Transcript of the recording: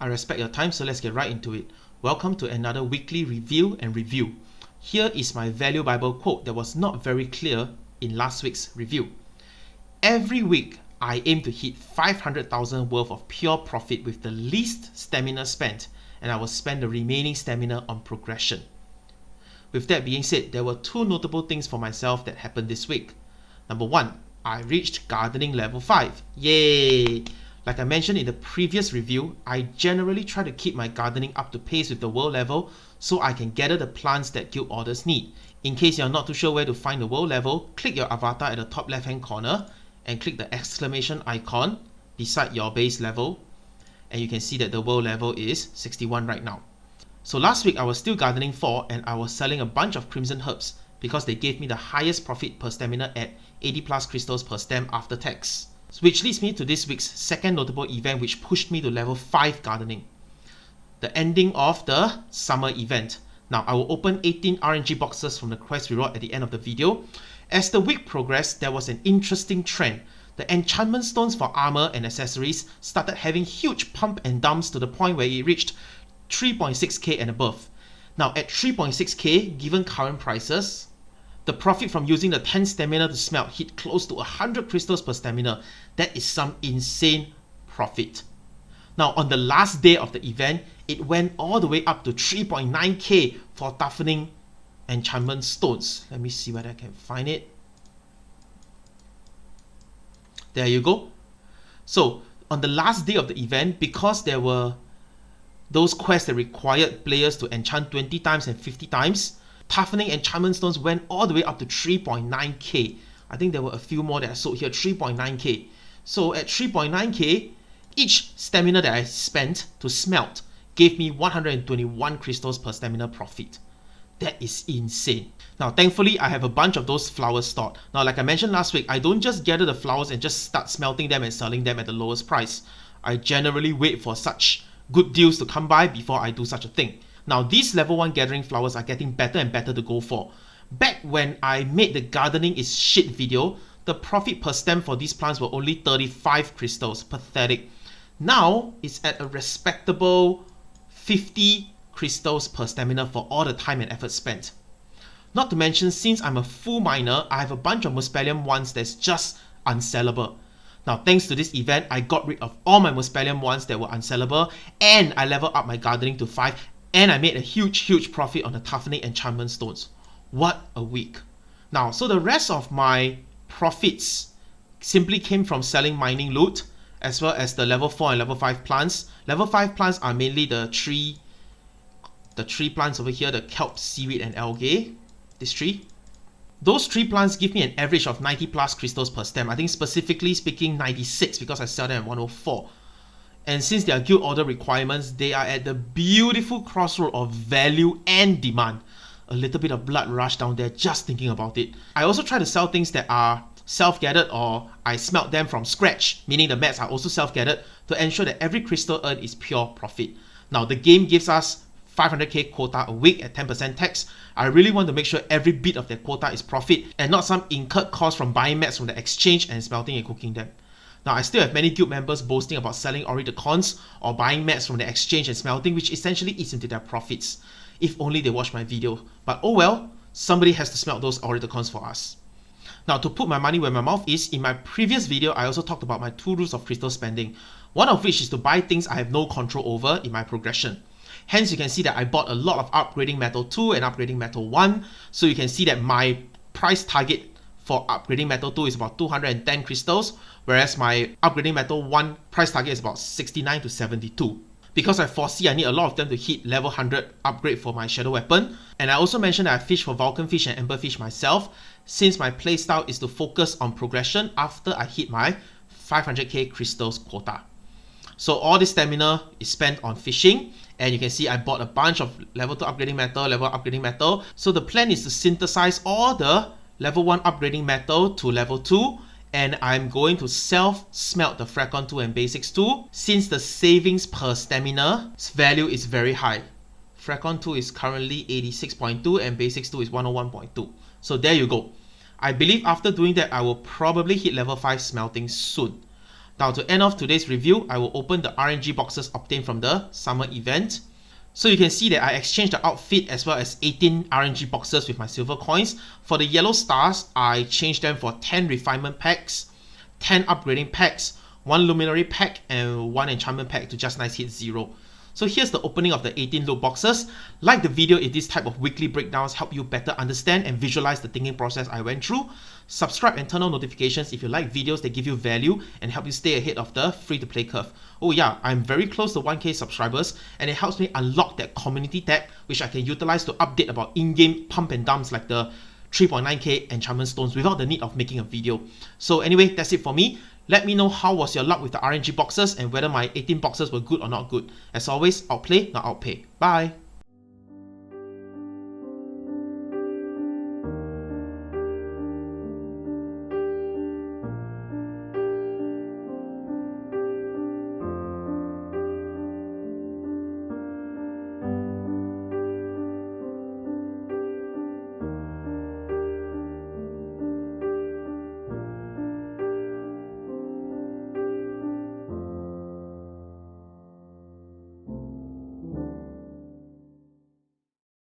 I respect your time, so let's get right into it. Welcome to another weekly review and review. Here is my value Bible quote that was not very clear in last week's review. Every week, I aim to hit 500,000 worth of pure profit with the least stamina spent, and I will spend the remaining stamina on progression. With that being said, there were two notable things for myself that happened this week. Number one, I reached gardening level 5. Yay! Like I mentioned in the previous review, I generally try to keep my gardening up to pace with the world level so I can gather the plants that guild orders need. In case you're not too sure where to find the world level, click your avatar at the top left hand corner and click the exclamation icon beside your base level, and you can see that the world level is 61 right now. So last week I was still gardening 4 and I was selling a bunch of crimson herbs because they gave me the highest profit per stamina at 80 plus crystals per stem after tax. Which leads me to this week's second notable event which pushed me to level 5 gardening. The ending of the summer event. Now I will open 18 RNG boxes from the quest reward at the end of the video. As the week progressed, there was an interesting trend. The enchantment stones for armor and accessories started having huge pump and dumps to the point where it reached 3.6k and above. Now at 3.6k, given current prices, the profit from using the 10 stamina to smelt hit close to 100 crystals per stamina. That is some insane profit. Now on the last day of the event, it went all the way up to 3.9k for toughening enchantment stones. Let me see whether I can find it. There you go. So on the last day of the event, because there were those quests that required players to enchant 20 times and 50 times, toughening enchantment stones went all the way up to 3.9k. I think there were a few more that I sold here, 3.9k. So at 3.9k, each stamina that I spent to smelt gave me 121 crystals per stamina profit. That is insane. Now thankfully I have a bunch of those flowers stored. Now like I mentioned last week, I don't just gather the flowers and just start smelting them and selling them at the lowest price. I generally wait for such good deals to come by before I do such a thing. Now these level 1 gathering flowers are getting better and better to go for. Back when I made the gardening is shit video, the profit per stem for these plants were only 35 crystals. Pathetic. Now it's at a respectable 50 crystals per stamina for all the time and effort spent. Not to mention, since I'm a full miner, I have a bunch of Muspelheim ones that's just unsellable. Now thanks to this event, I got rid of all my Muspelheim ones that were unsellable, and I leveled up my gardening to 5, and I made a huge profit on the toughening enchantment stones. What a week. Now, so the rest of my profits simply came from selling mining loot, as well as the level 4 and level 5 plants. Level 5 plants are mainly the tree plants over here, the kelp, seaweed and algae. This tree. Those tree plants give me an average of 90 plus crystals per stem. I think specifically speaking 96 because I sell them at 104. And since they are guild order requirements, they are at the beautiful crossroad of value and demand. A little bit of blood rush down there just thinking about it. I also try to sell things that are self-gathered or I smelt them from scratch, meaning the mats are also self-gathered, to ensure that every crystal earned is pure profit. Now the game gives us 500k quota a week at 10% tax. I really want to make sure every bit of that quota is profit and not some incurred cost from buying mats from the exchange and smelting and cooking them. Now I still have many guild members boasting about selling Ori the Cons or buying mats from the exchange and smelting, which essentially eats into their profits. If only they watch my video. But oh well, somebody has to smelt those Ori the Cons for us. Now to put my money where my mouth is, in my previous video I also talked about my 2 rules of crystal spending. One of which is to buy things I have no control over in my progression. Hence you can see that I bought a lot of upgrading metal 2 and upgrading metal 1. So you can see that my price target for upgrading metal 2 is about 210 crystals, whereas my upgrading metal 1 price target is about 69 to 72. Because I foresee I need a lot of them to hit level 100 upgrade for my shadow weapon. And I also mentioned that I fish for Vulcan fish and Ember fish myself, since my playstyle is to focus on progression after I hit my 500k crystals quota. So all this stamina is spent on fishing, and you can see I bought a bunch of level 2 upgrading metal, level 1 upgrading metal. So the plan is to synthesize all the level 1 upgrading metal to level 2, and I'm going to self-smelt the Fracon 2 and Basics 2, since the savings per stamina value is very high. Fracon 2 is currently 86.2 and Basics 2 is 101.2. So there you go. I believe after doing that I will probably hit level 5 smelting soon. Now to end off today's review, I will open the RNG boxes obtained from the summer event. So you can see that I exchanged the outfit as well as 18 RNG boxes with my silver coins. For the yellow stars, I changed them for 10 refinement packs, 10 upgrading packs, 1 luminary pack, and 1 enchantment pack to just nice hit 0. So here's the opening of the 18 loot boxes. Like the video if this type of weekly breakdowns help you better understand and visualize the thinking process I went through. Subscribe and turn on notifications if you like videos that give you value and help you stay ahead of the free-to-play curve. Oh yeah, I'm very close to 1k subscribers and it helps me unlock that community tab which I can utilize to update about in-game pump and dumps like the 3.9k enchantment stones without the need of making a video. So anyway, that's it for me. Let me know how was your luck with the RNG boxes and whether my 18 boxes were good or not good. As always, outplay, not outpay. Bye!